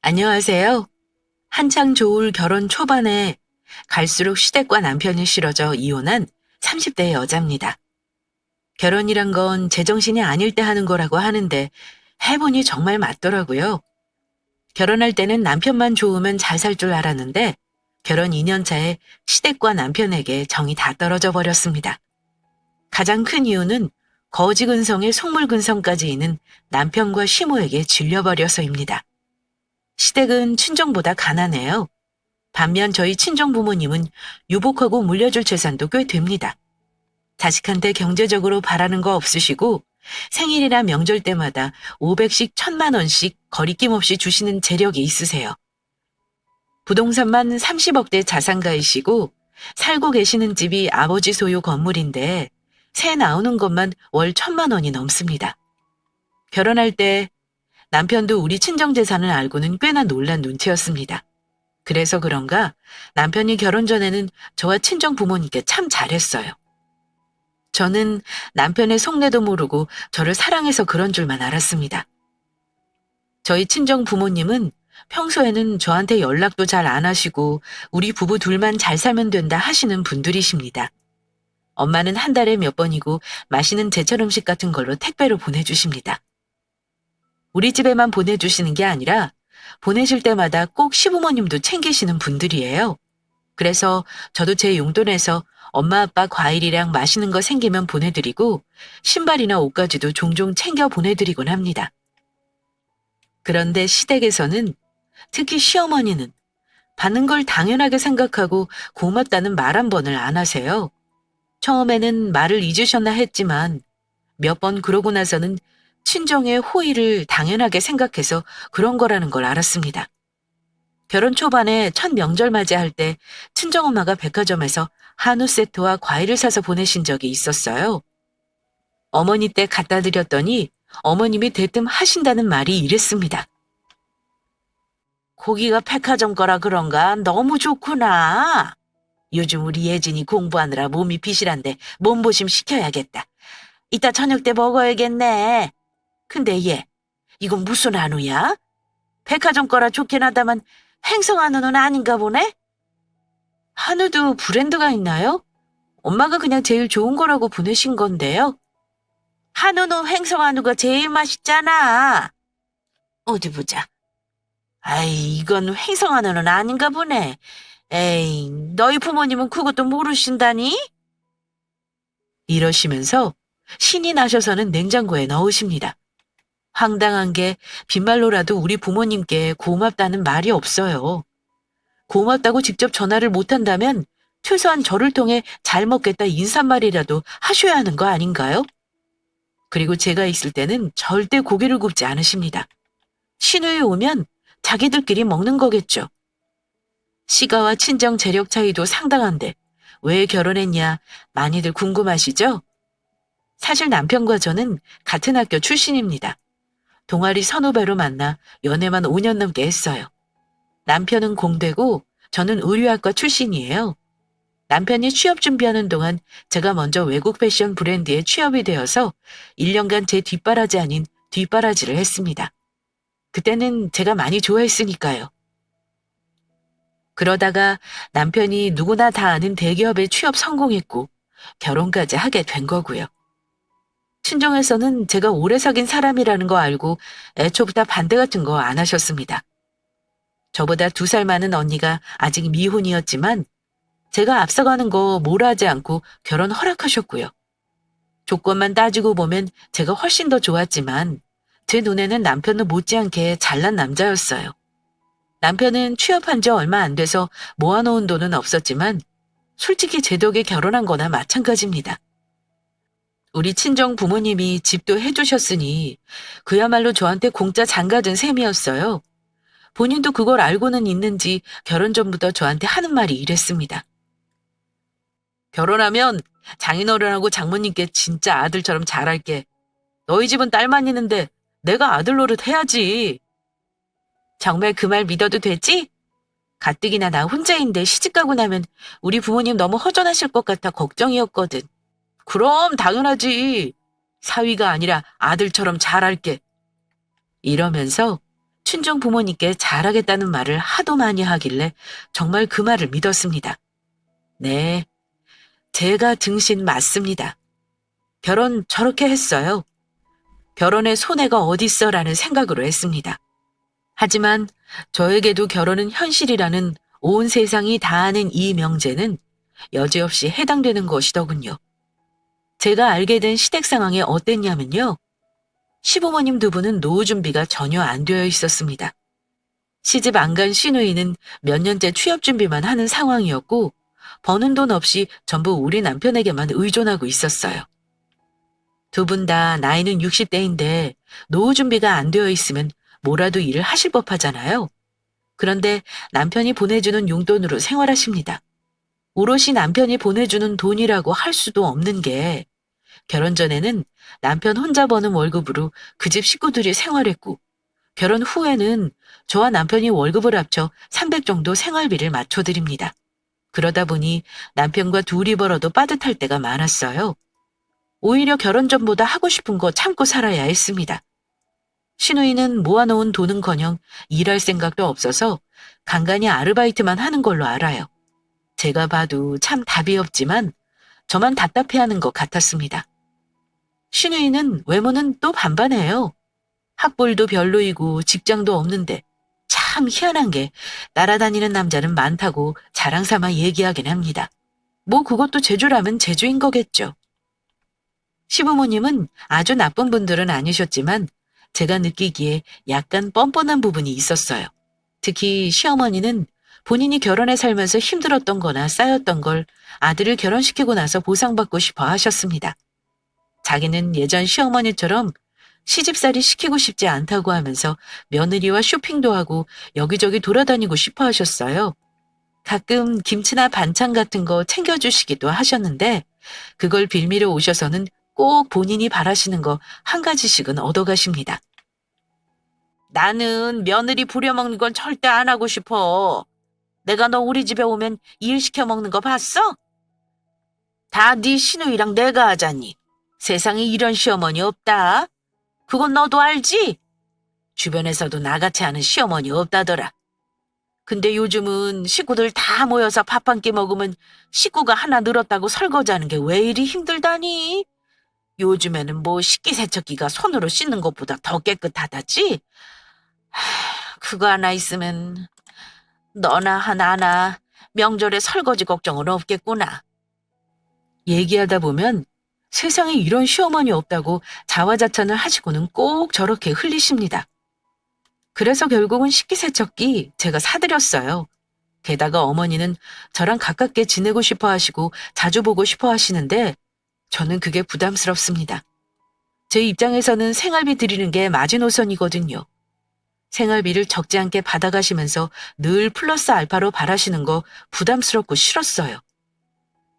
안녕하세요. 한창 좋을 결혼 초반에 갈수록 시댁과 남편이 싫어져 이혼한 30대 여자입니다. 결혼이란 건 제정신이 아닐 때 하는 거라고 하는데 해보니 정말 맞더라고요. 결혼할 때는 남편만 좋으면 잘 살 줄 알았는데 결혼 2년 차에 시댁과 남편에게 정이 다 떨어져 버렸습니다. 가장 큰 이유는 거지근성에 속물근성까지 있는 남편과 시모에게 질려버려서입니다. 시댁은 친정보다 가난해요. 반면 저희 친정 부모님은 유복하고 물려줄 재산도 꽤 됩니다. 자식한테 경제적으로 바라는 거 없으시고 생일이나 명절 때마다 500씩 1000만 원씩 거리낌 없이 주시는 재력이 있으세요. 부동산만 30억대 자산가이시고 살고 계시는 집이 아버지 소유 건물인데 새 나오는 것만 월 1000만 원이 넘습니다. 결혼할 때 남편도 우리 친정 재산을 알고는 꽤나 놀란 눈치였습니다. 그래서 그런가 남편이 결혼 전에는 저와 친정 부모님께 참 잘했어요. 저는 남편의 속내도 모르고 저를 사랑해서 그런 줄만 알았습니다. 저희 친정 부모님은 평소에는 저한테 연락도 잘 안 하시고 우리 부부 둘만 잘 살면 된다 하시는 분들이십니다. 엄마는 한 달에 몇 번이고 맛있는 제철 음식 같은 걸로 택배로 보내주십니다. 우리 집에만 보내주시는 게 아니라 보내실 때마다 꼭 시부모님도 챙기시는 분들이에요. 그래서 저도 제 용돈에서 엄마 아빠 과일이랑 맛있는 거 생기면 보내드리고 신발이나 옷까지도 종종 챙겨 보내드리곤 합니다. 그런데 시댁에서는 특히 시어머니는 받는 걸 당연하게 생각하고 고맙다는 말 한 번을 안 하세요. 처음에는 말을 잊으셨나 했지만 몇 번 그러고 나서는 친정의 호의를 당연하게 생각해서 그런 거라는 걸 알았습니다. 결혼 초반에 첫 명절 맞이할 때 친정엄마가 백화점에서 한우 세트와 과일을 사서 보내신 적이 있었어요. 어머니 때 갖다 드렸더니 어머님이 대뜸 하신다는 말이 이랬습니다. 고기가 백화점 거라 그런가 너무 좋구나. 요즘 우리 예진이 공부하느라 몸이 비실한데 몸보심 시켜야겠다. 이따 저녁 때 먹어야겠네. 근데 얘, 이건 무슨 한우야? 백화점 거라 좋긴 하다만 횡성 한우는 아닌가 보네? 한우도 브랜드가 있나요? 엄마가 그냥 제일 좋은 거라고 보내신 건데요. 한우는 횡성 한우가 제일 맛있잖아. 어디 보자. 아이, 이건 횡성 한우는 아닌가 보네. 에이, 너희 부모님은 그것도 모르신다니? 이러시면서 신이 나셔서는 냉장고에 넣으십니다. 황당한 게 빈말로라도 우리 부모님께 고맙다는 말이 없어요. 고맙다고 직접 전화를 못한다면 최소한 저를 통해 잘 먹겠다 인사말이라도 하셔야 하는 거 아닌가요? 그리고 제가 있을 때는 절대 고기를 굽지 않으십니다. 시누이 오면 자기들끼리 먹는 거겠죠. 시가와 친정 재력 차이도 상당한데 왜 결혼했냐 많이들 궁금하시죠? 사실 남편과 저는 같은 학교 출신입니다. 동아리 선후배로 만나 연애만 5년 넘게 했어요. 남편은 공대고 저는 의류학과 출신이에요. 남편이 취업 준비하는 동안 제가 먼저 외국 패션 브랜드에 취업이 되어서 1년간 제 뒷바라지 아닌 뒷바라지를 했습니다. 그때는 제가 많이 좋아했으니까요. 그러다가 남편이 누구나 다 아는 대기업에 취업 성공했고 결혼까지 하게 된 거고요. 친정에서는 제가 오래 사귄 사람이라는 거 알고 애초부터 반대 같은 거 안 하셨습니다. 저보다 2살 많은 언니가 아직 미혼이었지만 제가 앞서가는 거 뭐라 하지 않고 결혼 허락하셨고요. 조건만 따지고 보면 제가 훨씬 더 좋았지만 제 눈에는 남편은 못지않게 잘난 남자였어요. 남편은 취업한 지 얼마 안 돼서 모아놓은 돈은 없었지만 솔직히 제 덕에 결혼한 거나 마찬가지입니다. 우리 친정 부모님이 집도 해주셨으니 그야말로 저한테 공짜 장가든 셈이었어요. 본인도 그걸 알고는 있는지 결혼 전부터 저한테 하는 말이 이랬습니다. 결혼하면 장인어른하고 장모님께 진짜 아들처럼 잘할게. 너희 집은 딸만 있는데 내가 아들 노릇 해야지. 정말 그 말 믿어도 되지? 가뜩이나 나 혼자인데 시집가고 나면 우리 부모님 너무 허전하실 것 같아 걱정이었거든. 그럼 당연하지. 사위가 아니라 아들처럼 잘할게. 이러면서 친정 부모님께 잘하겠다는 말을 하도 많이 하길래 정말 그 말을 믿었습니다. 네, 제가 등신 맞습니다. 결혼 저렇게 했어요. 결혼에 손해가 어딨어라는 생각으로 했습니다. 하지만 저에게도 결혼은 현실이라는 온 세상이 다 아는 이 명제는 여지없이 해당되는 것이더군요. 제가 알게 된 시댁 상황이 어땠냐면요. 시부모님 두 분은 노후 준비가 전혀 안 되어 있었습니다. 시집 안 간 시누이는 몇 년째 취업 준비만 하는 상황이었고 버는 돈 없이 전부 우리 남편에게만 의존하고 있었어요. 두 분 다 나이는 60대인데 노후 준비가 안 되어 있으면 뭐라도 일을 하실 법하잖아요. 그런데 남편이 보내주는 용돈으로 생활하십니다. 오롯이 남편이 보내주는 돈이라고 할 수도 없는 게 결혼 전에는 남편 혼자 버는 월급으로 그 집 식구들이 생활했고 결혼 후에는 저와 남편이 월급을 합쳐 300 정도 생활비를 맞춰드립니다. 그러다 보니 남편과 둘이 벌어도 빠듯할 때가 많았어요. 오히려 결혼 전보다 하고 싶은 거 참고 살아야 했습니다. 시누이는 모아놓은 돈은커녕 일할 생각도 없어서 간간히 아르바이트만 하는 걸로 알아요. 제가 봐도 참 답이 없지만 저만 답답해하는 것 같았습니다. 시누이는 외모는 또 반반해요. 학벌도 별로이고 직장도 없는데 참 희한한 게 따라다니는 남자는 많다고 자랑삼아 얘기하긴 합니다. 뭐 그것도 제주라면 제주인 거겠죠. 시부모님은 아주 나쁜 분들은 아니셨지만 제가 느끼기에 약간 뻔뻔한 부분이 있었어요. 특히 시어머니는 본인이 결혼해 살면서 힘들었던 거나 쌓였던 걸 아들을 결혼시키고 나서 보상받고 싶어 하셨습니다. 자기는 예전 시어머니처럼 시집살이 시키고 싶지 않다고 하면서 며느리와 쇼핑도 하고 여기저기 돌아다니고 싶어 하셨어요. 가끔 김치나 반찬 같은 거 챙겨주시기도 하셨는데 그걸 빌미로 오셔서는 꼭 본인이 바라시는 거 한 가지씩은 얻어가십니다. 나는 며느리 부려먹는 건 절대 안 하고 싶어. 내가 너 우리 집에 오면 일 시켜 먹는 거 봤어? 다 네 시누이랑 내가 하자니. 세상에 이런 시어머니 없다. 그건 너도 알지? 주변에서도 나같이 하는 시어머니 없다더라. 근데 요즘은 식구들 다 모여서 밥 한 끼 먹으면 식구가 하나 늘었다고 설거지하는 게 왜 이리 힘들다니? 요즘에는 뭐 식기세척기가 손으로 씻는 것보다 더 깨끗하다지? 그거 하나 있으면 너나 하나 명절에 설거지 걱정은 없겠구나. 얘기하다 보면 세상에 이런 시어머니 없다고 자화자찬을 하시고는 꼭 저렇게 흘리십니다. 그래서 결국은 식기세척기 제가 사드렸어요. 게다가 어머니는 저랑 가깝게 지내고 싶어 하시고 자주 보고 싶어 하시는데 저는 그게 부담스럽습니다. 제 입장에서는 생활비 드리는 게 마지노선이거든요. 생활비를 적지 않게 받아가시면서 늘 플러스 알파로 바라시는 거 부담스럽고 싫었어요.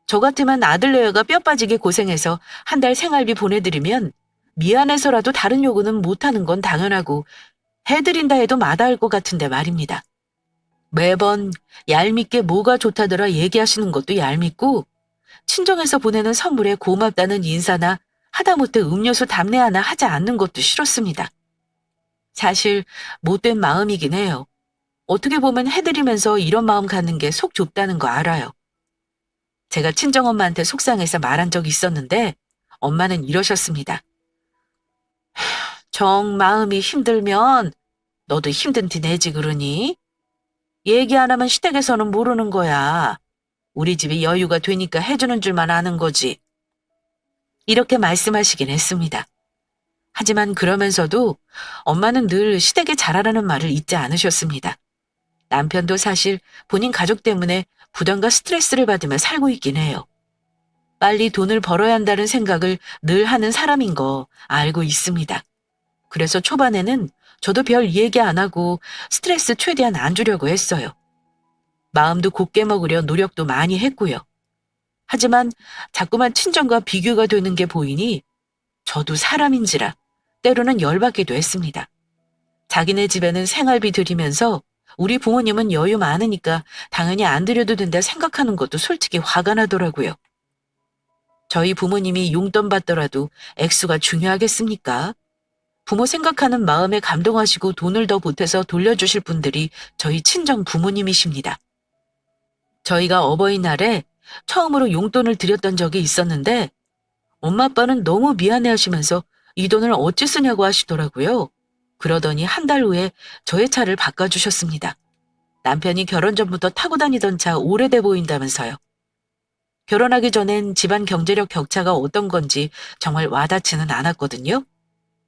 저 같으면 아들내외가 뼈 빠지게 고생해서 한 달 생활비 보내드리면 미안해서라도 다른 요구는 못하는 건 당연하고 해드린다 해도 마다할 것 같은데 말입니다. 매번 얄밉게 뭐가 좋다더라 얘기하시는 것도 얄밉고 친정에서 보내는 선물에 고맙다는 인사나 하다못해 음료수 답례 하나 하지 않는 것도 싫었습니다. 사실 못된 마음이긴 해요. 어떻게 보면 해드리면서 이런 마음 갖는 게 속 좁다는 거 알아요. 제가 친정엄마한테 속상해서 말한 적이 있었는데 엄마는 이러셨습니다. 정 마음이 힘들면 너도 힘든 티 내지 그러니? 얘기 안 하면 시댁에서는 모르는 거야. 우리 집이 여유가 되니까 해주는 줄만 아는 거지. 이렇게 말씀하시긴 했습니다. 하지만 그러면서도 엄마는 늘 시댁에 잘하라는 말을 잊지 않으셨습니다. 남편도 사실 본인 가족 때문에 부담과 스트레스를 받으며 살고 있긴 해요. 빨리 돈을 벌어야 한다는 생각을 늘 하는 사람인 거 알고 있습니다. 그래서 초반에는 저도 별 얘기 안 하고 스트레스 최대한 안 주려고 했어요. 마음도 곱게 먹으려 노력도 많이 했고요. 하지만 자꾸만 친정과 비교가 되는 게 보이니 저도 사람인지라 때로는 열받기도 했습니다. 자기네 집에는 생활비 들이면서 우리 부모님은 여유 많으니까 당연히 안 드려도 된다 생각하는 것도 솔직히 화가 나더라고요. 저희 부모님이 용돈 받더라도 액수가 중요하겠습니까? 부모 생각하는 마음에 감동하시고 돈을 더 보태서 돌려주실 분들이 저희 친정 부모님이십니다. 저희가 어버이날에 처음으로 용돈을 드렸던 적이 있었는데 엄마 아빠는 너무 미안해 하시면서 이 돈을 어찌 쓰냐고 하시더라고요. 그러더니 한 달 후에 저의 차를 바꿔주셨습니다. 남편이 결혼 전부터 타고 다니던 차 오래돼 보인다면서요. 결혼하기 전엔 집안 경제력 격차가 어떤 건지 정말 와닿지는 않았거든요.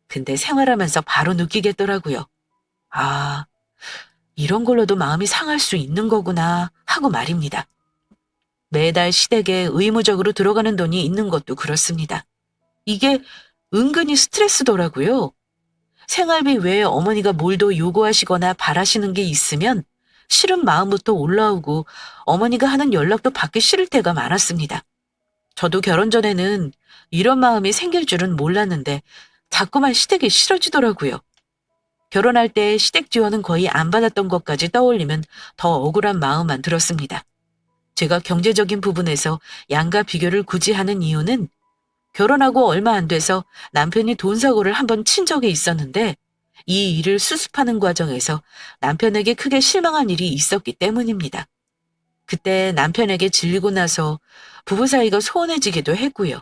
근데 생활하면서 바로 느끼겠더라고요. 아, 이런 걸로도 마음이 상할 수 있는 거구나 하고 말입니다. 매달 시댁에 의무적으로 들어가는 돈이 있는 것도 그렇습니다. 이게 은근히 스트레스더라고요. 생활비 외에 어머니가 뭘 더 요구하시거나 바라시는 게 있으면 싫은 마음부터 올라오고 어머니가 하는 연락도 받기 싫을 때가 많았습니다. 저도 결혼 전에는 이런 마음이 생길 줄은 몰랐는데 자꾸만 시댁이 싫어지더라고요. 결혼할 때 시댁 지원은 거의 안 받았던 것까지 떠올리면 더 억울한 마음만 들었습니다. 제가 경제적인 부분에서 양가 비교를 굳이 하는 이유는 결혼하고 얼마 안 돼서 남편이 돈 사고를 한번 친 적이 있었는데 이 일을 수습하는 과정에서 남편에게 크게 실망한 일이 있었기 때문입니다. 그때 남편에게 질리고 나서 부부 사이가 소원해지기도 했고요.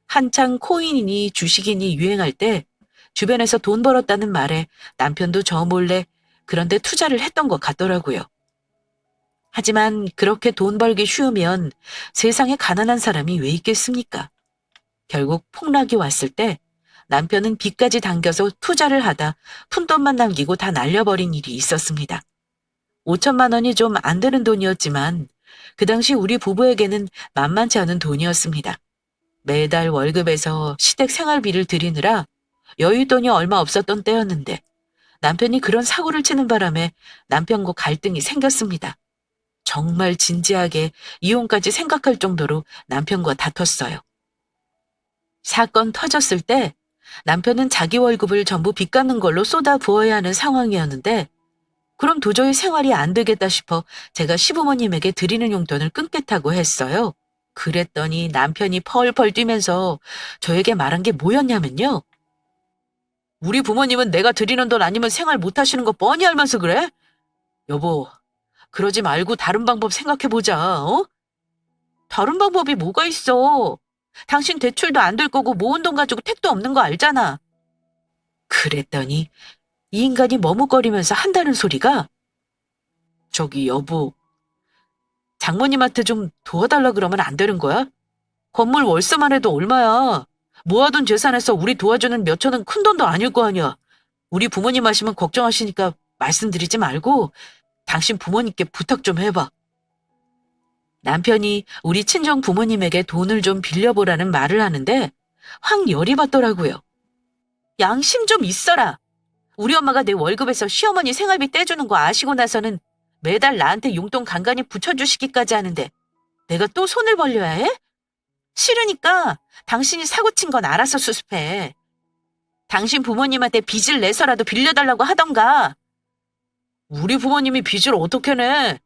한창 코인이니 주식이니 유행할 때 주변에서 돈 벌었다는 말에 남편도 저 몰래 그런데 투자를 했던 것 같더라고요. 하지만 그렇게 돈 벌기 쉬우면 세상에 가난한 사람이 왜 있겠습니까? 결국 폭락이 왔을 때 남편은 빚까지 당겨서 투자를 하다 푼돈만 남기고 다 날려버린 일이 있었습니다. 5천만 원이 좀 안 되는 돈이었지만 그 당시 우리 부부에게는 만만치 않은 돈이었습니다. 매달 월급에서 시댁 생활비를 드리느라 여윳돈이 얼마 없었던 때였는데 남편이 그런 사고를 치는 바람에 남편과 갈등이 생겼습니다. 정말 진지하게 이혼까지 생각할 정도로 남편과 다퉜어요. 사건 터졌을 때 남편은 자기 월급을 전부 빚 갚는 걸로 쏟아 부어야 하는 상황이었는데 그럼 도저히 생활이 안 되겠다 싶어 제가 시부모님에게 드리는 용돈을 끊겠다고 했어요. 그랬더니 남편이 펄펄 뛰면서 저에게 말한 게 뭐였냐면요. 우리 부모님은 내가 드리는 돈 아니면 생활 못 하시는 거 뻔히 알면서 그래? 여보, 그러지 말고 다른 방법 생각해보자, 어? 다른 방법이 뭐가 있어? 당신 대출도 안 될 거고 모은 돈 가지고 택도 없는 거 알잖아. 그랬더니 이 인간이 머뭇거리면서 한다는 소리가 저기 여보, 장모님한테 좀 도와달라 그러면 안 되는 거야? 건물 월세만 해도 얼마야? 모아둔 재산에서 우리 도와주는 몇 천은 큰 돈도 아닐 거 아니야. 우리 부모님 하시면 걱정하시니까 말씀드리지 말고 당신 부모님께 부탁 좀 해봐. 남편이 우리 친정 부모님에게 돈을 좀 빌려보라는 말을 하는데 확 열이 받더라고요. 양심 좀 있어라. 우리 엄마가 내 월급에서 시어머니 생활비 떼주는 거 아시고 나서는 매달 나한테 용돈 간간히 붙여주시기까지 하는데 내가 또 손을 벌려야 해? 싫으니까 당신이 사고 친 건 알아서 수습해. 당신 부모님한테 빚을 내서라도 빌려달라고 하던가. 우리 부모님이 빚을 어떻게 내?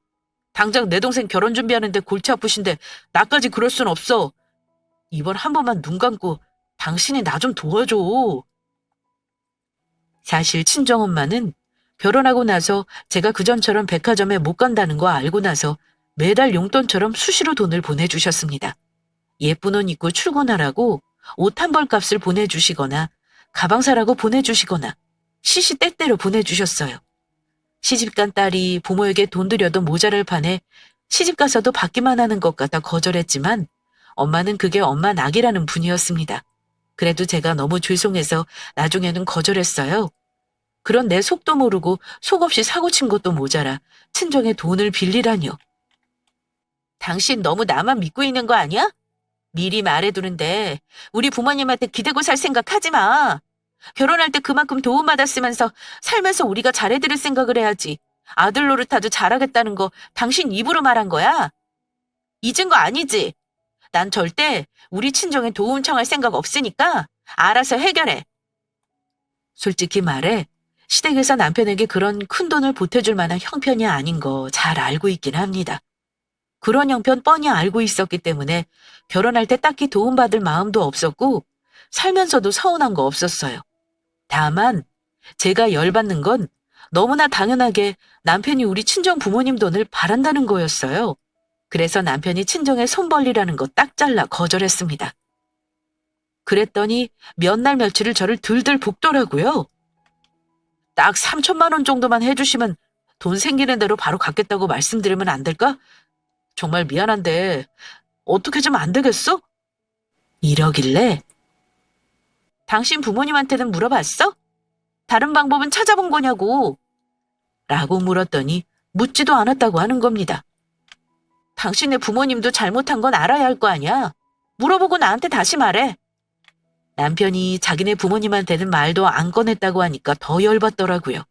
당장 내 동생 결혼 준비하는데 골치 아프신데 나까지 그럴 순 없어. 이번 한 번만 눈 감고 당신이 나 좀 도와줘. 사실 친정엄마는 결혼하고 나서 제가 그전처럼 백화점에 못 간다는 거 알고 나서 매달 용돈처럼 수시로 돈을 보내주셨습니다. 예쁜 옷 입고 출근하라고 옷 한 벌 값을 보내주시거나 가방 사라고 보내주시거나 시시때때로 보내주셨어요. 시집간 딸이 부모에게 돈 들여도 모자랄 판에 시집 가서도 받기만 하는 것 같아 거절했지만 엄마는 그게 엄마 낙이라는 분이었습니다. 그래도 제가 너무 죄송해서 나중에는 거절했어요. 그런 내 속도 모르고 속없이 사고친 것도 모자라 친정에 돈을 빌리라뇨. 당신 너무 나만 믿고 있는 거 아니야? 미리 말해두는데 우리 부모님한테 기대고 살 생각 하지 마. 결혼할 때 그만큼 도움받았으면서 살면서 우리가 잘해드릴 생각을 해야지. 아들 노릇하도 잘하겠다는 거 당신 입으로 말한 거야? 잊은 거 아니지? 난 절대 우리 친정에 도움 청할 생각 없으니까 알아서 해결해. 솔직히 말해 시댁에서 남편에게 그런 큰 돈을 보태줄 만한 형편이 아닌 거 잘 알고 있긴 합니다. 그런 형편 뻔히 알고 있었기 때문에 결혼할 때 딱히 도움받을 마음도 없었고 살면서도 서운한 거 없었어요. 다만 제가 열받는 건 너무나 당연하게 남편이 우리 친정 부모님 돈을 바란다는 거였어요. 그래서 남편이 친정에 손 벌리라는 거 딱 잘라 거절했습니다. 그랬더니 몇 날 며칠을 저를 들들 볶더라고요. 딱 3천만 원 정도만 해주시면 돈 생기는 대로 바로 갚겠다고 말씀드리면 안 될까? 정말 미안한데 어떻게 좀 안 되겠어? 이러길래 당신 부모님한테는 물어봤어? 다른 방법은 찾아본 거냐고. 라고 물었더니 묻지도 않았다고 하는 겁니다. 당신의 부모님도 잘못한 건 알아야 할 거 아니야. 물어보고 나한테 다시 말해. 남편이 자기네 부모님한테는 말도 안 꺼냈다고 하니까 더 열받더라고요.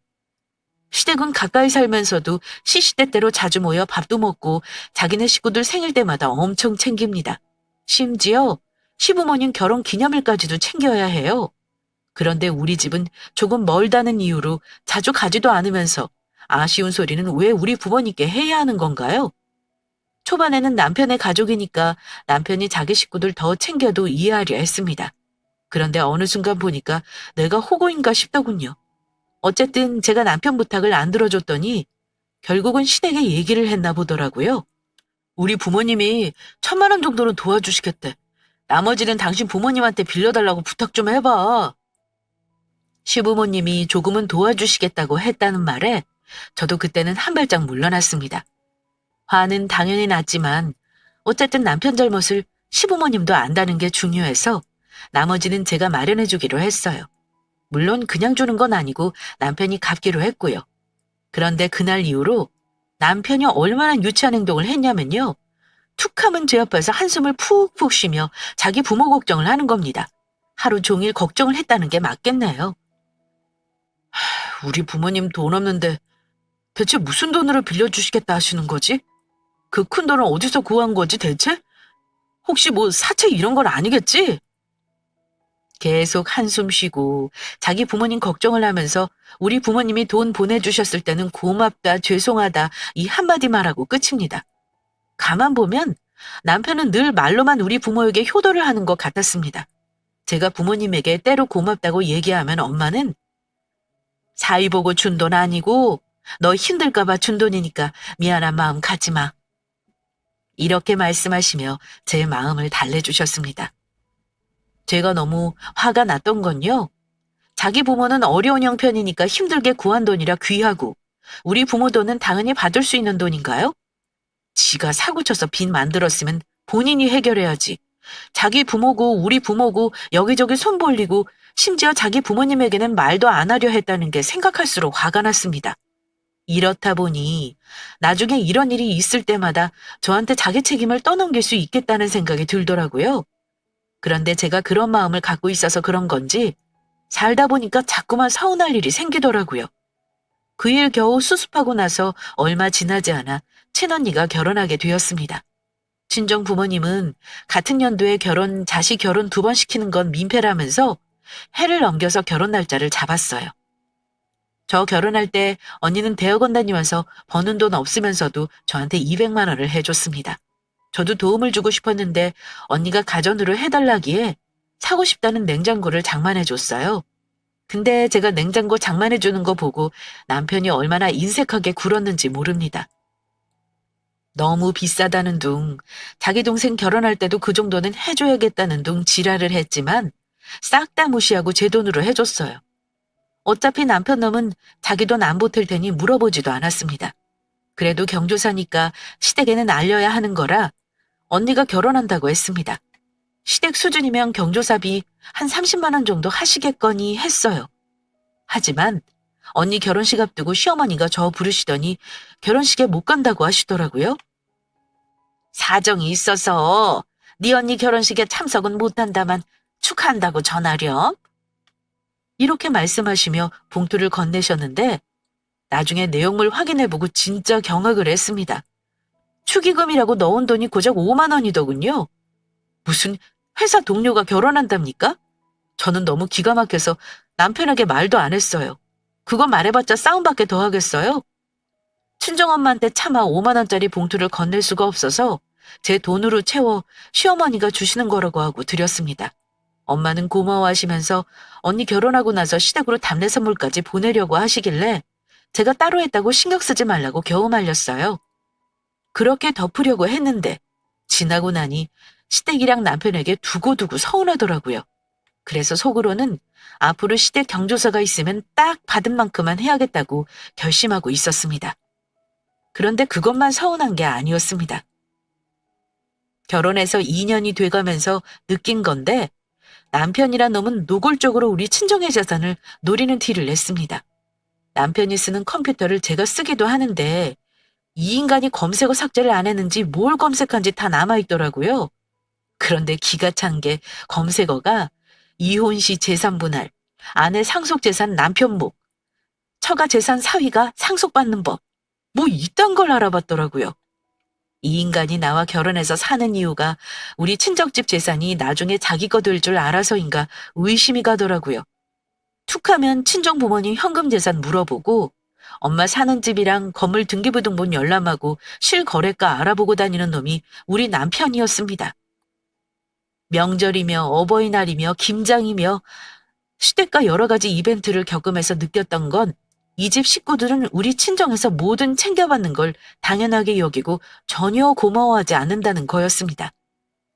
시댁은 가까이 살면서도 시시때때로 자주 모여 밥도 먹고 자기네 식구들 생일 때마다 엄청 챙깁니다. 심지어 시부모님 결혼 기념일까지도 챙겨야 해요. 그런데 우리 집은 조금 멀다는 이유로 자주 가지도 않으면서 아쉬운 소리는 왜 우리 부모님께 해야 하는 건가요? 초반에는 남편의 가족이니까 남편이 자기 식구들 더 챙겨도 이해하려 했습니다. 그런데 어느 순간 보니까 내가 호구인가 싶더군요. 어쨌든 제가 남편 부탁을 안 들어줬더니 결국은 시댁에 얘기를 했나 보더라고요. 우리 부모님이 1,000만 원 정도는 도와주시겠대. 나머지는 당신 부모님한테 빌려달라고 부탁 좀 해봐. 시부모님이 조금은 도와주시겠다고 했다는 말에 저도 그때는 한 발짝 물러났습니다. 화는 당연히 났지만 어쨌든 남편 잘못을 시부모님도 안다는 게 중요해서 나머지는 제가 마련해 주기로 했어요. 물론 그냥 주는 건 아니고 남편이 갚기로 했고요. 그런데 그날 이후로 남편이 얼마나 유치한 행동을 했냐면요. 툭하면 제 옆에서 한숨을 푹푹 쉬며 자기 부모 걱정을 하는 겁니다. 하루 종일 걱정을 했다는 게 맞겠네요. 우리 부모님 돈 없는데 대체 무슨 돈으로 빌려주시겠다 하시는 거지? 그 큰 돈을 어디서 구한 거지 대체? 혹시 뭐 사채 이런 건 아니겠지? 계속 한숨 쉬고 자기 부모님 걱정을 하면서 우리 부모님이 돈 보내주셨을 때는 고맙다, 죄송하다 이 한마디 말하고 끝입니다. 가만 보면 남편은 늘 말로만 우리 부모에게 효도를 하는 것 같았습니다. 제가 부모님에게 때로 고맙다고 얘기하면 엄마는 사위 보고 준 돈 아니고 너 힘들까 봐 준 돈이니까 미안한 마음 갖지 마. 이렇게 말씀하시며 제 마음을 달래주셨습니다. 제가 너무 화가 났던 건요. 자기 부모는 어려운 형편이니까 힘들게 구한 돈이라 귀하고 우리 부모 돈은 당연히 받을 수 있는 돈인가요? 지가 사고쳐서 빚 만들었으면 본인이 해결해야지. 자기 부모고 우리 부모고 여기저기 손 벌리고 심지어 자기 부모님에게는 말도 안 하려 했다는 게 생각할수록 화가 났습니다. 이렇다 보니 나중에 이런 일이 있을 때마다 저한테 자기 책임을 떠넘길 수 있겠다는 생각이 들더라고요. 그런데 제가 그런 마음을 갖고 있어서 그런 건지 살다 보니까 자꾸만 서운할 일이 생기더라고요. 그 일 겨우 수습하고 나서 얼마 지나지 않아 친언니가 결혼하게 되었습니다. 친정 부모님은 같은 연도에 자식 결혼 2번 시키는 건 민폐라면서 해를 넘겨서 결혼 날짜를 잡았어요. 저 결혼할 때 언니는 대학원 다니면서 버는 돈 없으면서도 저한테 200만 원을 해줬습니다. 저도 도움을 주고 싶었는데 언니가 가전으로 해달라기에 사고 싶다는 냉장고를 장만해줬어요. 근데 제가 냉장고 장만해주는 거 보고 남편이 얼마나 인색하게 굴었는지 모릅니다. 너무 비싸다는 둥, 자기 동생 결혼할 때도 그 정도는 해줘야겠다는 둥 지랄을 했지만 싹 다 무시하고 제 돈으로 해줬어요. 어차피 남편 놈은 자기 돈 안 보탤 테니 물어보지도 않았습니다. 그래도 경조사니까 시댁에는 알려야 하는 거라 언니가 결혼한다고 했습니다. 시댁 수준이면 경조사비 한 30만 원 정도 하시겠거니 했어요. 하지만 언니 결혼식 앞두고 시어머니가 저 부르시더니 결혼식에 못 간다고 하시더라고요. 사정이 있어서 네 언니 결혼식에 참석은 못한다만 축하한다고 전하렴. 이렇게 말씀하시며 봉투를 건네셨는데 나중에 내용물 확인해보고 진짜 경악을 했습니다. 축의금이라고 넣은 돈이 고작 5만 원이더군요. 무슨 회사 동료가 결혼한답니까? 저는 너무 기가 막혀서 남편에게 말도 안 했어요. 그거 말해봤자 싸움밖에 더 하겠어요? 친정엄마한테 차마 5만 원짜리 봉투를 건넬 수가 없어서 제 돈으로 채워 시어머니가 주시는 거라고 하고 드렸습니다. 엄마는 고마워하시면서 언니 결혼하고 나서 시댁으로 답례 선물까지 보내려고 하시길래 제가 따로 했다고 신경 쓰지 말라고 겨우 말렸어요. 그렇게 덮으려고 했는데 지나고 나니 시댁이랑 남편에게 두고두고 서운하더라고요. 그래서 속으로는 앞으로 시댁 경조사가 있으면 딱 받은 만큼만 해야겠다고 결심하고 있었습니다. 그런데 그것만 서운한 게 아니었습니다. 결혼해서 2년이 돼가면서 느낀 건데 남편이란 놈은 노골적으로 우리 친정의 재산을 노리는 티를 냈습니다. 남편이 쓰는 컴퓨터를 제가 쓰기도 하는데 이 인간이 검색어 삭제를 안 했는지 뭘 검색한지 다 남아있더라고요. 그런데 기가 찬 게 검색어가 이혼 시 재산 분할, 아내 상속 재산 남편 목, 처가 재산 사위가 상속받는 법, 뭐 이딴 걸 알아봤더라고요. 이 인간이 나와 결혼해서 사는 이유가 우리 친정집 재산이 나중에 자기 거 될 줄 알아서인가 의심이 가더라고요. 툭하면 친정 부모님 현금 재산 물어보고 엄마 사는 집이랑 건물 등기부등본 열람하고 실거래가 알아보고 다니는 놈이 우리 남편이었습니다. 명절이며 어버이날이며 김장이며 시댁과 여러 가지 이벤트를 겪으면서 느꼈던 건 이 집 식구들은 우리 친정에서 뭐든 챙겨받는 걸 당연하게 여기고 전혀 고마워하지 않는다는 거였습니다.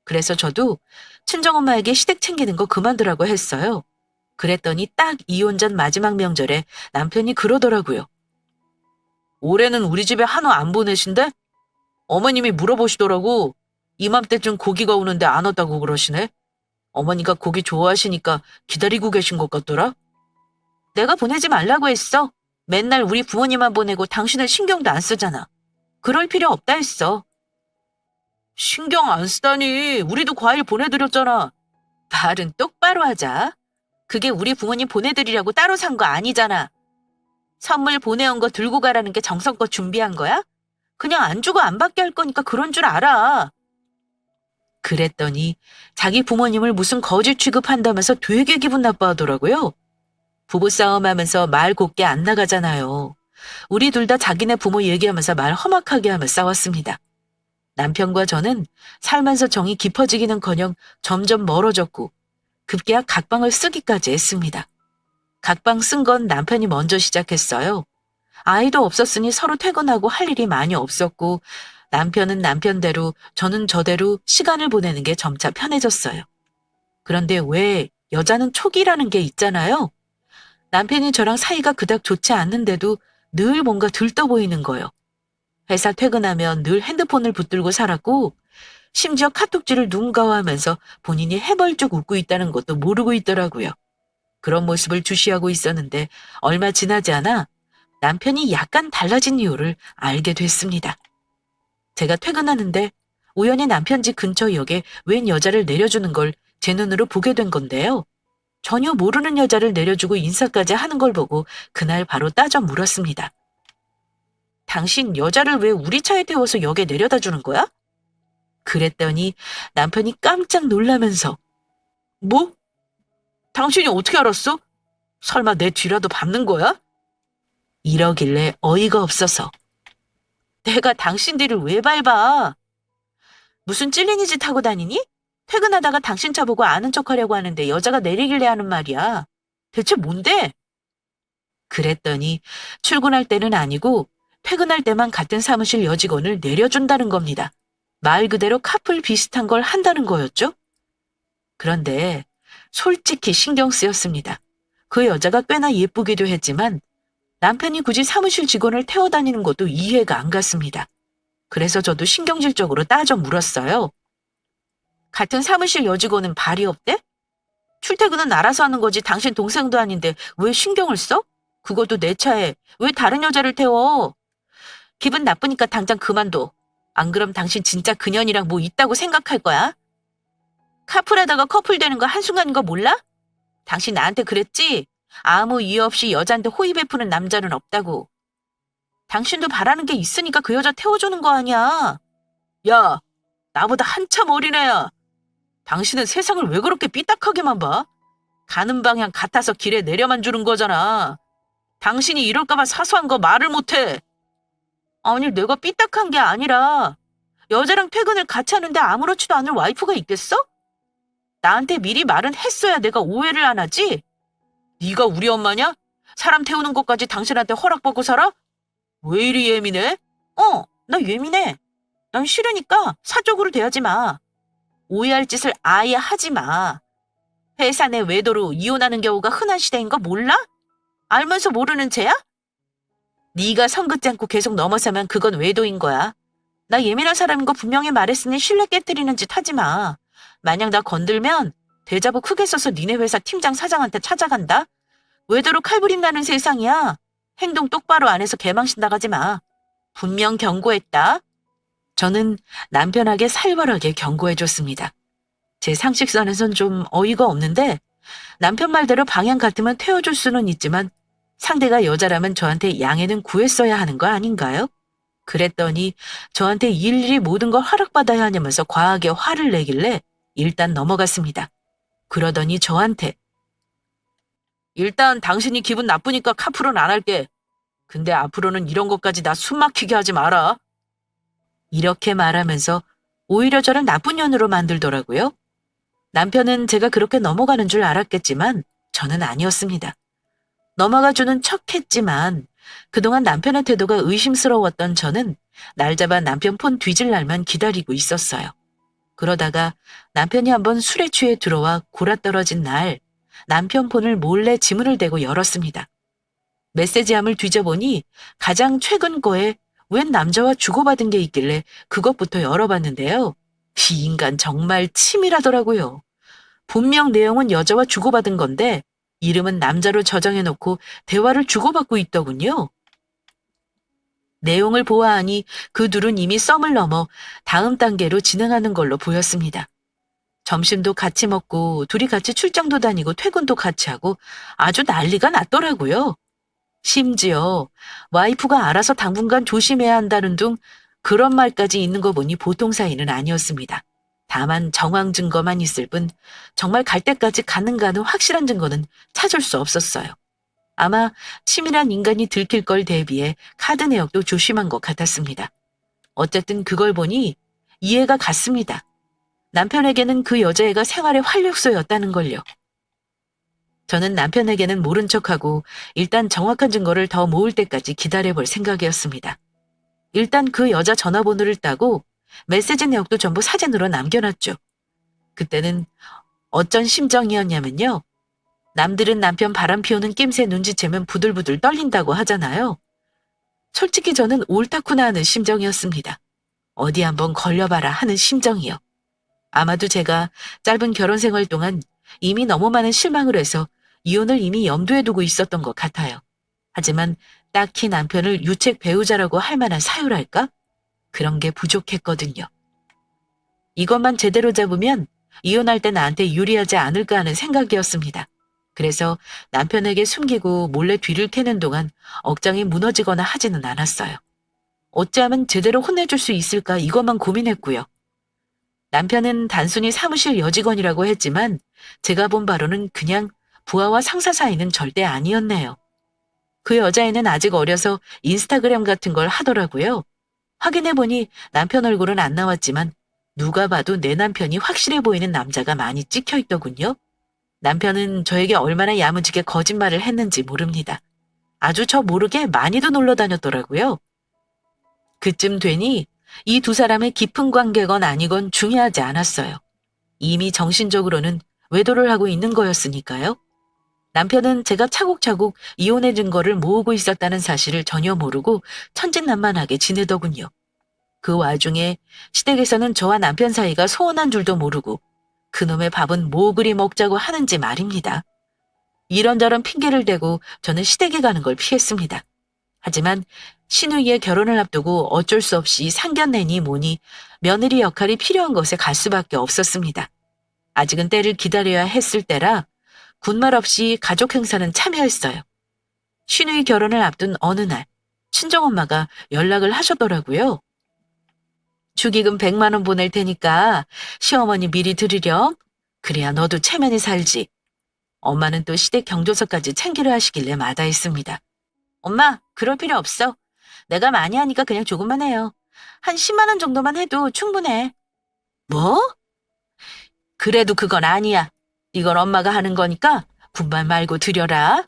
그래서 저도 친정엄마에게 시댁 챙기는 거 그만두라고 했어요. 그랬더니 딱 이혼 전 마지막 명절에 남편이 그러더라고요. 올해는 우리 집에 한우 안 보내신대? 어머님이 물어보시더라고. 이맘때쯤 고기가 오는데 안 왔다고 그러시네. 어머니가 고기 좋아하시니까 기다리고 계신 것 같더라. 내가 보내지 말라고 했어. 맨날 우리 부모님만 보내고 당신은 신경도 안 쓰잖아. 그럴 필요 없다 했어. 신경 안 쓰다니. 우리도 과일 보내드렸잖아. 말은 똑바로 하자. 그게 우리 부모님 보내드리려고 따로 산 거 아니잖아. 선물 보내온 거 들고 가라는 게 정성껏 준비한 거야? 그냥 안 주고 안 받게 할 거니까 그런 줄 알아. 그랬더니 자기 부모님을 무슨 거지 취급한다면서 되게 기분 나빠하더라고요. 부부싸움 하면서 말 곱게 안 나가잖아요. 우리 둘 다 자기네 부모 얘기하면서 말 험악하게 하며 싸웠습니다. 남편과 저는 살면서 정이 깊어지기는커녕 점점 멀어졌고 급기야 각방을 쓰기까지 했습니다. 각방 쓴 건 남편이 먼저 시작했어요. 아이도 없었으니 서로 퇴근하고 할 일이 많이 없었고 남편은 남편대로 저는 저대로 시간을 보내는 게 점차 편해졌어요. 그런데 왜 여자는 촉이라는 게 있잖아요. 남편이 저랑 사이가 그닥 좋지 않는데도 늘 뭔가 들떠 보이는 거예요. 회사 퇴근하면 늘 핸드폰을 붙들고 살았고 심지어 카톡질을 누군가와 하면서 본인이 해벌쭉 웃고 있다는 것도 모르고 있더라고요. 그런 모습을 주시하고 있었는데 얼마 지나지 않아 남편이 약간 달라진 이유를 알게 됐습니다. 제가 퇴근하는데 우연히 남편 집 근처 역에 웬 여자를 내려주는 걸 제 눈으로 보게 된 건데요. 전혀 모르는 여자를 내려주고 인사까지 하는 걸 보고 그날 바로 따져 물었습니다. 당신 여자를 왜 우리 차에 태워서 역에 내려다 주는 거야? 그랬더니 남편이 깜짝 놀라면서 뭐? 당신이 어떻게 알았어? 설마 내 뒤라도 밟는 거야? 이러길래 어이가 없어서 내가 당신 뒤를 왜 밟아? 무슨 찔리니 짓 하고 다니니? 퇴근하다가 당신 차 보고 아는 척하려고 하는데 여자가 내리길래 하는 말이야. 대체 뭔데? 그랬더니 출근할 때는 아니고 퇴근할 때만 같은 사무실 여직원을 내려준다는 겁니다. 말 그대로 카풀 비슷한 걸 한다는 거였죠. 그런데 솔직히 신경 쓰였습니다. 그 여자가 꽤나 예쁘기도 했지만 남편이 굳이 사무실 직원을 태워 다니는 것도 이해가 안 갔습니다. 그래서 저도 신경질적으로 따져 물었어요. 같은 사무실 여직원은 발이 없대? 출퇴근은 알아서 하는 거지 당신 동생도 아닌데 왜 신경을 써? 그것도 내 차에 왜 다른 여자를 태워? 기분 나쁘니까 당장 그만둬. 안 그럼 당신 진짜 그년이랑 뭐 있다고 생각할 거야? 카풀하다가 커플 되는 거 한순간인 거 몰라? 당신 나한테 그랬지? 아무 이유 없이 여자한테 호의 베푸는 남자는 없다고. 당신도 바라는 게 있으니까 그 여자 태워주는 거 아니야. 야, 나보다 한참 어린애야. 당신은 세상을 왜 그렇게 삐딱하게만 봐? 가는 방향 같아서 길에 내려만 주는 거잖아. 당신이 이럴까봐 사소한 거 말을 못해. 아니, 내가 삐딱한 게 아니라 여자랑 퇴근을 같이 하는데 아무렇지도 않은 와이프가 있겠어? 나한테 미리 말은 했어야 내가 오해를 안 하지? 네가 우리 엄마냐? 사람 태우는 것까지 당신한테 허락받고 살아? 왜 이리 예민해? 나 예민해. 난 싫으니까 사적으로 대하지 마. 오해할 짓을 아예 하지 마. 회사 내 외도로 이혼하는 경우가 흔한 시대인 거 몰라? 알면서 모르는 채야? 네가 선긋지 않고 계속 넘어서면 그건 외도인 거야. 나 예민한 사람인 거 분명히 말했으니 신뢰 깨뜨리는 짓 하지 마. 만약 나 건들면 대자보 크게 써서 니네 회사 팀장 사장한테 찾아간다? 외도로 칼부림 나는 세상이야. 행동 똑바로 안 해서 개망신 나가지 마. 분명 경고했다. 저는 남편에게 살벌하게 경고해줬습니다. 제 상식선에선 좀 어이가 없는데 남편 말대로 방향 같으면 태워줄 수는 있지만 상대가 여자라면 저한테 양해는 구했어야 하는 거 아닌가요? 그랬더니 저한테 일일이 모든 걸 허락받아야 하냐면서 과하게 화를 내길래 일단 넘어갔습니다. 그러더니 저한테 일단 당신이 기분 나쁘니까 카풀은 안 할게. 근데 앞으로는 이런 것까지 나 숨 막히게 하지 마라. 이렇게 말하면서 오히려 저를 나쁜 년으로 만들더라고요. 남편은 제가 그렇게 넘어가는 줄 알았겠지만 저는 아니었습니다. 넘어가주는 척했지만 그동안 남편의 태도가 의심스러웠던 저는 날 잡아 남편 폰 뒤질 날만 기다리고 있었어요. 그러다가 남편이 한번 술에 취해 들어와 골아떨어진 날 남편 폰을 몰래 지문을 대고 열었습니다. 메시지함을 뒤져보니 가장 최근 거에 웬 남자와 주고받은 게 있길래 그것부터 열어봤는데요. 이 인간 정말 치밀하더라고요. 분명 내용은 여자와 주고받은 건데 이름은 남자로 저장해놓고 대화를 주고받고 있더군요. 내용을 보아하니 그 둘은 이미 썸을 넘어 다음 단계로 진행하는 걸로 보였습니다. 점심도 같이 먹고 둘이 같이 출장도 다니고 퇴근도 같이 하고 아주 난리가 났더라고요. 심지어 와이프가 알아서 당분간 조심해야 한다는 둥 그런 말까지 있는 거 보니 보통 사이는 아니었습니다. 다만 정황 증거만 있을 뿐 정말 갈 때까지 가는가는 확실한 증거는 찾을 수 없었어요. 아마 치밀한 인간이 들킬 걸 대비해 카드 내역도 조심한 것 같았습니다. 어쨌든 그걸 보니 이해가 갔습니다. 남편에게는 그 여자애가 생활의 활력소였다는 걸요. 저는 남편에게는 모른 척하고 일단 정확한 증거를 더 모을 때까지 기다려볼 생각이었습니다. 일단 그 여자 전화번호를 따고 메시지 내역도 전부 사진으로 남겨놨죠. 그때는 어쩐 심정이었냐면요. 남들은 남편 바람 피우는 낌새 눈치채면 부들부들 떨린다고 하잖아요. 솔직히 저는 옳다구나 하는 심정이었습니다. 어디 한번 걸려봐라 하는 심정이요. 아마도 제가 짧은 결혼 생활 동안 이미 너무 많은 실망을 해서 이혼을 이미 염두에 두고 있었던 것 같아요. 하지만 딱히 남편을 유책 배우자라고 할 만한 사유랄까? 그런 게 부족했거든요. 이것만 제대로 잡으면 이혼할 때 나한테 유리하지 않을까 하는 생각이었습니다. 그래서 남편에게 숨기고 몰래 뒤를 캐는 동안 억장이 무너지거나 하지는 않았어요. 어찌하면 제대로 혼내줄 수 있을까 이것만 고민했고요. 남편은 단순히 사무실 여직원이라고 했지만 제가 본 바로는 그냥 부하와 상사 사이는 절대 아니었네요. 그 여자애는 아직 어려서 인스타그램 같은 걸 하더라고요. 확인해보니 남편 얼굴은 안 나왔지만 누가 봐도 내 남편이 확실해 보이는 남자가 많이 찍혀 있더군요. 남편은 저에게 얼마나 야무지게 거짓말을 했는지 모릅니다. 아주 저 모르게 많이도 놀러 다녔더라고요. 그쯤 되니 이 두 사람의 깊은 관계건 아니건 중요하지 않았어요. 이미 정신적으로는 외도를 하고 있는 거였으니까요. 남편은 제가 차곡차곡 이혼의 증거를 모으고 있었다는 사실을 전혀 모르고 천진난만하게 지내더군요. 그 와중에 시댁에서는 저와 남편 사이가 소원한 줄도 모르고 그놈의 밥은 뭐 그리 먹자고 하는지 말입니다. 이런저런 핑계를 대고 저는 시댁에 가는 걸 피했습니다. 하지만 시누이의 결혼을 앞두고 어쩔 수 없이 상견례니 뭐니 며느리 역할이 필요한 곳에 갈 수밖에 없었습니다. 아직은 때를 기다려야 했을 때라 군말 없이 가족 행사는 참여했어요. 시누이 결혼을 앞둔 어느 날 친정엄마가 연락을 하셨더라고요. 축의금 100만 원 보낼 테니까 시어머니 미리 드리렴. 그래야 너도 체면이 살지. 엄마는 또 시댁 경조사까지 챙기려 하시길래 마다했습니다. 엄마, 그럴 필요 없어. 내가 많이 하니까 그냥 조금만 해요. 한 10만 원 정도만 해도 충분해. 뭐? 그래도 그건 아니야. 이건 엄마가 하는 거니까 군말 말고 들여라.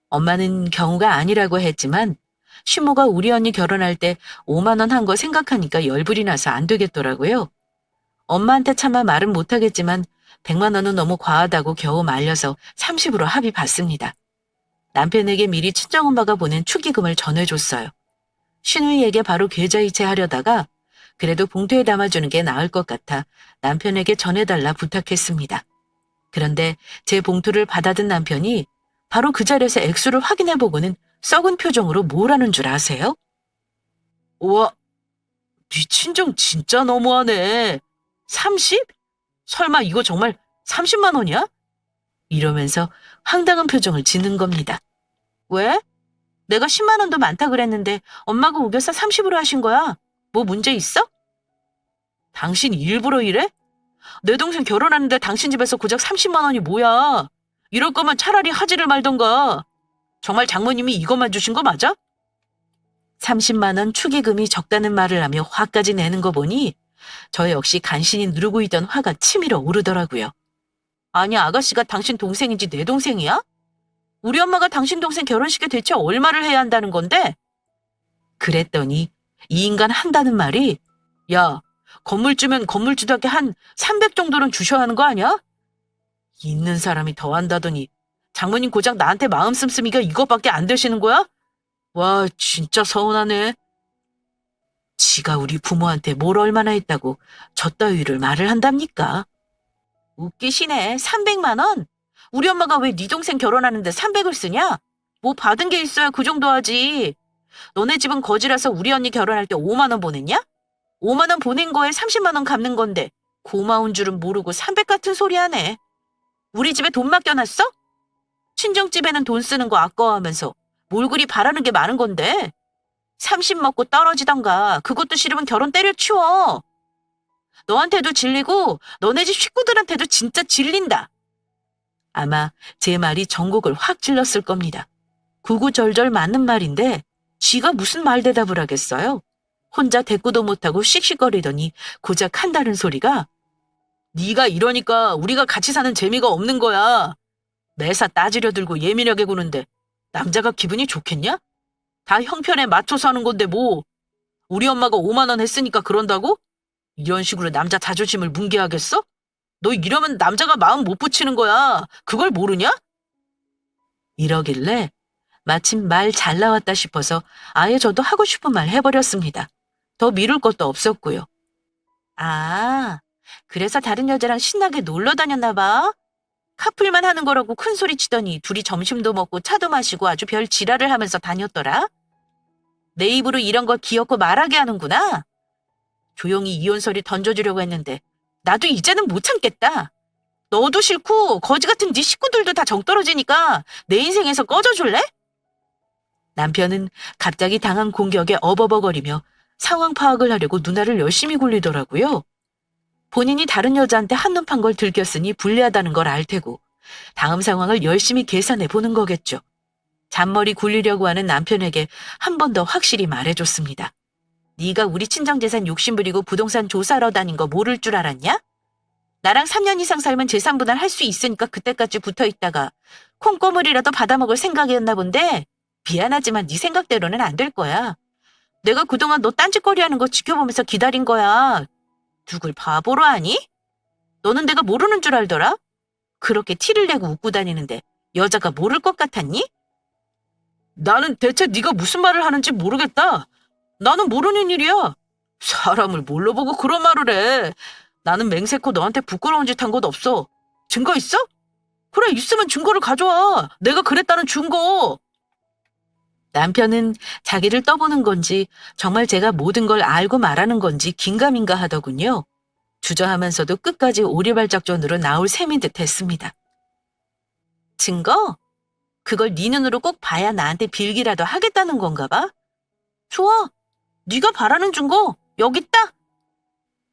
엄마는 경우가 아니라고 했지만 시모가 우리 언니 결혼할 때 5만 원 한 거 생각하니까 열불이 나서 안 되겠더라고요. 엄마한테 차마 말은 못하겠지만 100만 원은 너무 과하다고 겨우 말려서 30으로 합의 봤습니다. 남편에게 미리 친정엄마가 보낸 축의금을 전해줬어요. 신우이에게 바로 계좌이체 하려다가 그래도 봉투에 담아주는 게 나을 것 같아 남편에게 전해달라 부탁했습니다. 그런데 제 봉투를 받아든 남편이 바로 그 자리에서 액수를 확인해보고는 썩은 표정으로 뭐라는 줄 아세요? 우와, 네 친정 진짜 너무하네. 30? 설마 이거 정말 30만 원이야? 이러면서 황당한 표정을 짓는 겁니다. 왜? 내가 10만 원도 많다 그랬는데 엄마가 우겨서 30으로 하신 거야. 뭐 문제 있어? 당신 일부러 이래? 내 동생 결혼하는데 당신 집에서 고작 30만 원이 뭐야? 이럴 거면 차라리 하지를 말던가. 정말 장모님이 이것만 주신 거 맞아? 30만 원 축의금이 적다는 말을 하며 화까지 내는 거 보니 저 역시 간신히 누르고 있던 화가 치밀어 오르더라고요. 아니, 아가씨가 당신 동생인지 내 동생이야? 우리 엄마가 당신 동생 결혼식에 대체 얼마를 해야 한다는 건데? 그랬더니 이 인간 한다는 말이 야, 건물주면 건물주답게 한 300 정도는 주셔야 하는 거 아니야? 있는 사람이 더 한다더니 장모님 고작 나한테 마음 씀씀이가 이것밖에 안 되시는 거야? 와, 진짜 서운하네. 지가 우리 부모한테 뭘 얼마나 했다고 저 따위를 말을 한답니까? 웃기시네. 300만 원? 우리 엄마가 왜 네 동생 결혼하는데 300을 쓰냐? 뭐 받은 게 있어야 그 정도 하지. 너네 집은 거지라서 우리 언니 결혼할 때 5만 원 보냈냐? 5만 원 보낸 거에 30만 원 갚는 건데 고마운 줄은 모르고 300 같은 소리 하네. 우리 집에 돈 맡겨놨어? 친정집에는 돈 쓰는 거 아까워하면서 뭘 그리 바라는 게 많은 건데. 30 먹고 떨어지던가 그것도 싫으면 결혼 때려치워. 너한테도 질리고 너네 집 식구들한테도 진짜 질린다. 아마 제 말이 전곡을 확 찔렀을 겁니다. 구구절절 맞는 말인데 지가 무슨 말 대답을 하겠어요? 혼자 대꾸도 못하고 씩씩거리더니 고작 한다는 소리가 네가 이러니까 우리가 같이 사는 재미가 없는 거야. 매사 따지려 들고 예민하게 구는데 남자가 기분이 좋겠냐? 다 형편에 맞춰서 하는 건데 뭐. 우리 엄마가 5만 원 했으니까 그런다고? 이런 식으로 남자 자존심을 뭉개하겠어? 너 이러면 남자가 마음 못 붙이는 거야. 그걸 모르냐? 이러길래 마침 말 잘 나왔다 싶어서 아예 저도 하고 싶은 말 해버렸습니다. 더 미룰 것도 없었고요. 아, 그래서 다른 여자랑 신나게 놀러 다녔나 봐? 카풀만 하는 거라고 큰 소리 치더니 둘이 점심도 먹고 차도 마시고 아주 별 지랄을 하면서 다녔더라. 내 입으로 이런 거 기어코 말하게 하는구나. 조용히 이혼설이 던져주려고 했는데 나도 이제는 못 참겠다. 너도 싫고 거지 같은 네 식구들도 다 정떨어지니까 내 인생에서 꺼져줄래? 남편은 갑자기 당한 공격에 어버버거리며 상황 파악을 하려고 누나를 열심히 굴리더라고요. 본인이 다른 여자한테 한눈 판 걸 들켰으니 불리하다는 걸 알 테고 다음 상황을 열심히 계산해 보는 거겠죠. 잔머리 굴리려고 하는 남편에게 한 번 더 확실히 말해줬습니다. 네가 우리 친정재산 욕심부리고 부동산 조사하러 다닌 거 모를 줄 알았냐? 나랑 3년 이상 살면 재산분할 할 수 있으니까 그때까지 붙어있다가 콩고물이라도 받아먹을 생각이었나 본데 미안하지만 네 생각대로는 안 될 거야. 내가 그동안 너 딴짓거리 하는 거 지켜보면서 기다린 거야. 누굴 바보로 아니? 너는 내가 모르는 줄 알더라? 그렇게 티를 내고 웃고 다니는데 여자가 모를 것 같았니? 나는 대체 네가 무슨 말을 하는지 모르겠다. 나는 모르는 일이야. 사람을 뭘로 보고 그런 말을 해. 나는 맹세코 너한테 부끄러운 짓 한 것 없어. 증거 있어? 그래, 있으면 증거를 가져와. 내가 그랬다는 증거. 남편은 자기를 떠보는 건지 정말 제가 모든 걸 알고 말하는 건지 긴가민가 하더군요. 주저하면서도 끝까지 오리발 작전으로 나올 셈인 듯 했습니다. 증거? 그걸 네 눈으로 꼭 봐야 나한테 빌기라도 하겠다는 건가 봐? 좋아. 네가 바라는 증거 여기 있다.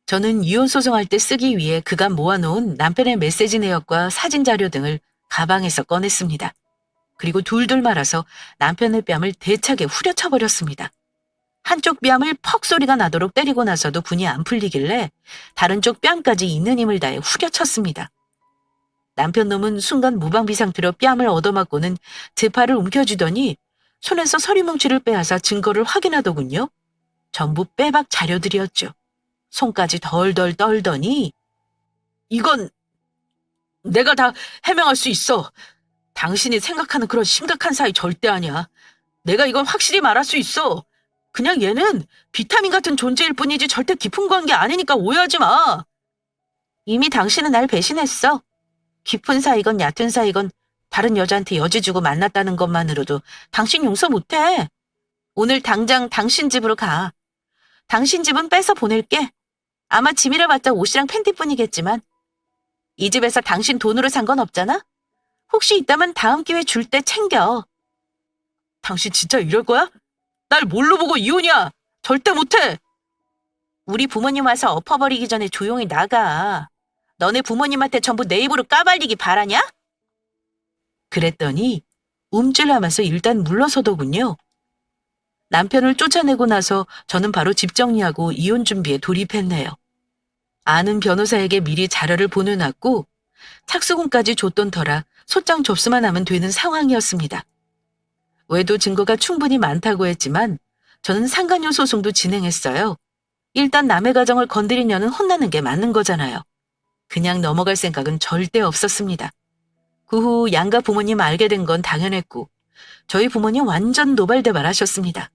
저는 이혼 소송할 때 쓰기 위해 그간 모아놓은 남편의 메시지 내역과 사진 자료 등을 가방에서 꺼냈습니다. 그리고 둘둘 말아서 남편의 뺨을 대차게 후려쳐버렸습니다. 한쪽 뺨을 퍽 소리가 나도록 때리고 나서도 분이 안 풀리길래 다른 쪽 뺨까지 있는 힘을 다해 후려쳤습니다. 남편 놈은 순간 무방비 상태로 뺨을 얻어맞고는 제 팔을 움켜쥐더니 손에서 서리뭉치를 빼앗아 증거를 확인하더군요. 전부 빼박 자료들이었죠. 손까지 덜덜 떨더니 이건 내가 다 해명할 수 있어. 당신이 생각하는 그런 심각한 사이 절대 아니야. 내가 이건 확실히 말할 수 있어. 그냥 얘는 비타민 같은 존재일 뿐이지 절대 깊은 관계 아니니까 오해하지 마. 이미 당신은 날 배신했어. 깊은 사이건 얕은 사이건 다른 여자한테 여지 주고 만났다는 것만으로도 당신 용서 못해. 오늘 당장 당신 집으로 가. 당신 집은 뺏어 보낼게. 아마 짐이라 봤자 옷이랑 팬티뿐이겠지만 이 집에서 당신 돈으로 산 건 없잖아? 혹시 있다면 다음 기회 줄 때 챙겨. 당신 진짜 이럴 거야? 날 뭘로 보고 이혼이야? 절대 못해. 우리 부모님 와서 엎어버리기 전에 조용히 나가. 너네 부모님한테 전부 내 입으로 까발리기 바라냐? 그랬더니 움찔하면서 일단 물러서더군요. 남편을 쫓아내고 나서 저는 바로 집 정리하고 이혼 준비에 돌입했네요. 아는 변호사에게 미리 자료를 보내놨고 착수금까지 줬던 터라 소장 접수만 하면 되는 상황이었습니다. 외도 증거가 충분히 많다고 했지만 저는 상간녀 소송도 진행했어요. 일단 남의 가정을 건드리려는 혼나는 게 맞는 거잖아요. 그냥 넘어갈 생각은 절대 없었습니다. 그 후 양가 부모님 알게 된 건 당연했고 저희 부모님 완전 노발대발하셨습니다.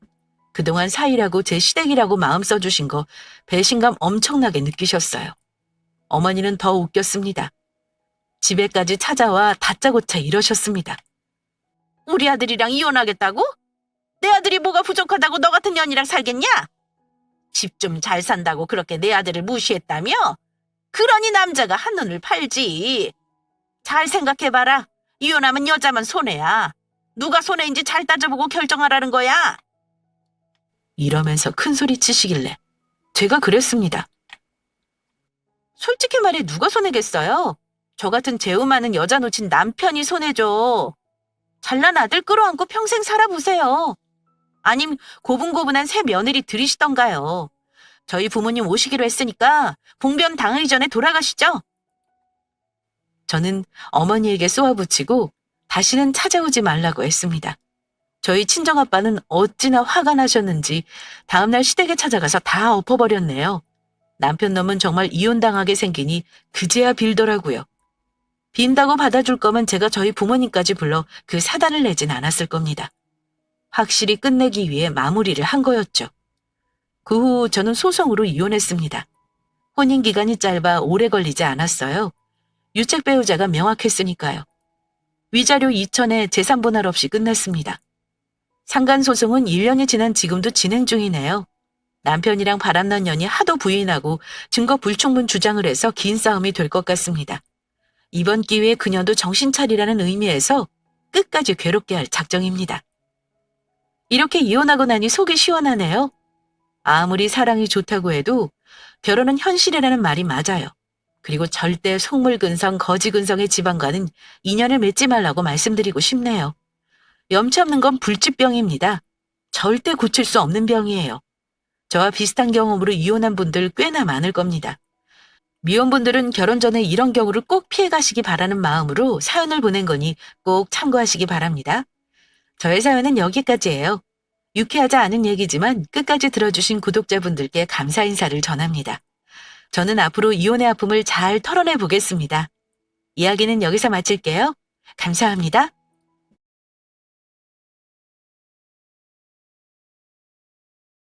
그동안 사이라고 제 시댁이라고 마음 써주신 거 배신감 엄청나게 느끼셨어요. 어머니는 더 웃겼습니다. 집에까지 찾아와 다짜고짜 이러셨습니다. 우리 아들이랑 이혼하겠다고? 내 아들이 뭐가 부족하다고 너 같은 년이랑 살겠냐? 집 좀 잘 산다고 그렇게 내 아들을 무시했다며? 그러니 남자가 한눈을 팔지. 잘 생각해봐라. 이혼하면 여자만 손해야. 누가 손해인지 잘 따져보고 결정하라는 거야. 이러면서 큰 소리 치시길래 제가 그랬습니다. 솔직히 말해 누가 손해겠어요? 저 같은 재우 많은 여자 놓친 남편이 손해죠. 잘난 아들 끌어안고 평생 살아보세요. 아님 고분고분한 새 며느리 들이시던가요. 저희 부모님 오시기로 했으니까 봉변 당하기 전에 돌아가시죠. 저는 어머니에게 쏘아붙이고 다시는 찾아오지 말라고 했습니다. 저희 친정아빠는 어찌나 화가 나셨는지 다음날 시댁에 찾아가서 다 엎어버렸네요. 남편 놈은 정말 이혼당하게 생기니 그제야 빌더라고요. 빈다고 받아줄 거면 제가 저희 부모님까지 불러 그 사단을 내진 않았을 겁니다. 확실히 끝내기 위해 마무리를 한 거였죠. 그 후 저는 소송으로 이혼했습니다. 혼인기간이 짧아 오래 걸리지 않았어요. 유책 배우자가 명확했으니까요. 위자료 2천에 재산 분할 없이 끝냈습니다. 상간소송은 1년이 지난 지금도 진행 중이네요. 남편이랑 바람난 년이 하도 부인하고 증거 불충분 주장을 해서 긴 싸움이 될 것 같습니다. 이번 기회에 그녀도 정신 차리라는 의미에서 끝까지 괴롭게 할 작정입니다. 이렇게 이혼하고 나니 속이 시원하네요. 아무리 사랑이 좋다고 해도 결혼은 현실이라는 말이 맞아요. 그리고 절대 속물근성, 거지근성의 집안과는 인연을 맺지 말라고 말씀드리고 싶네요. 염치 없는 건 불치병입니다. 절대 고칠 수 없는 병이에요. 저와 비슷한 경험으로 이혼한 분들 꽤나 많을 겁니다. 미혼분들은 결혼 전에 이런 경우를 꼭 피해가시기 바라는 마음으로 사연을 보낸 거니 꼭 참고하시기 바랍니다. 저의 사연은 여기까지예요. 유쾌하지 않은 얘기지만 끝까지 들어주신 구독자분들께 감사 인사를 전합니다. 저는 앞으로 이혼의 아픔을 잘 털어내 보겠습니다. 이야기는 여기서 마칠게요. 감사합니다.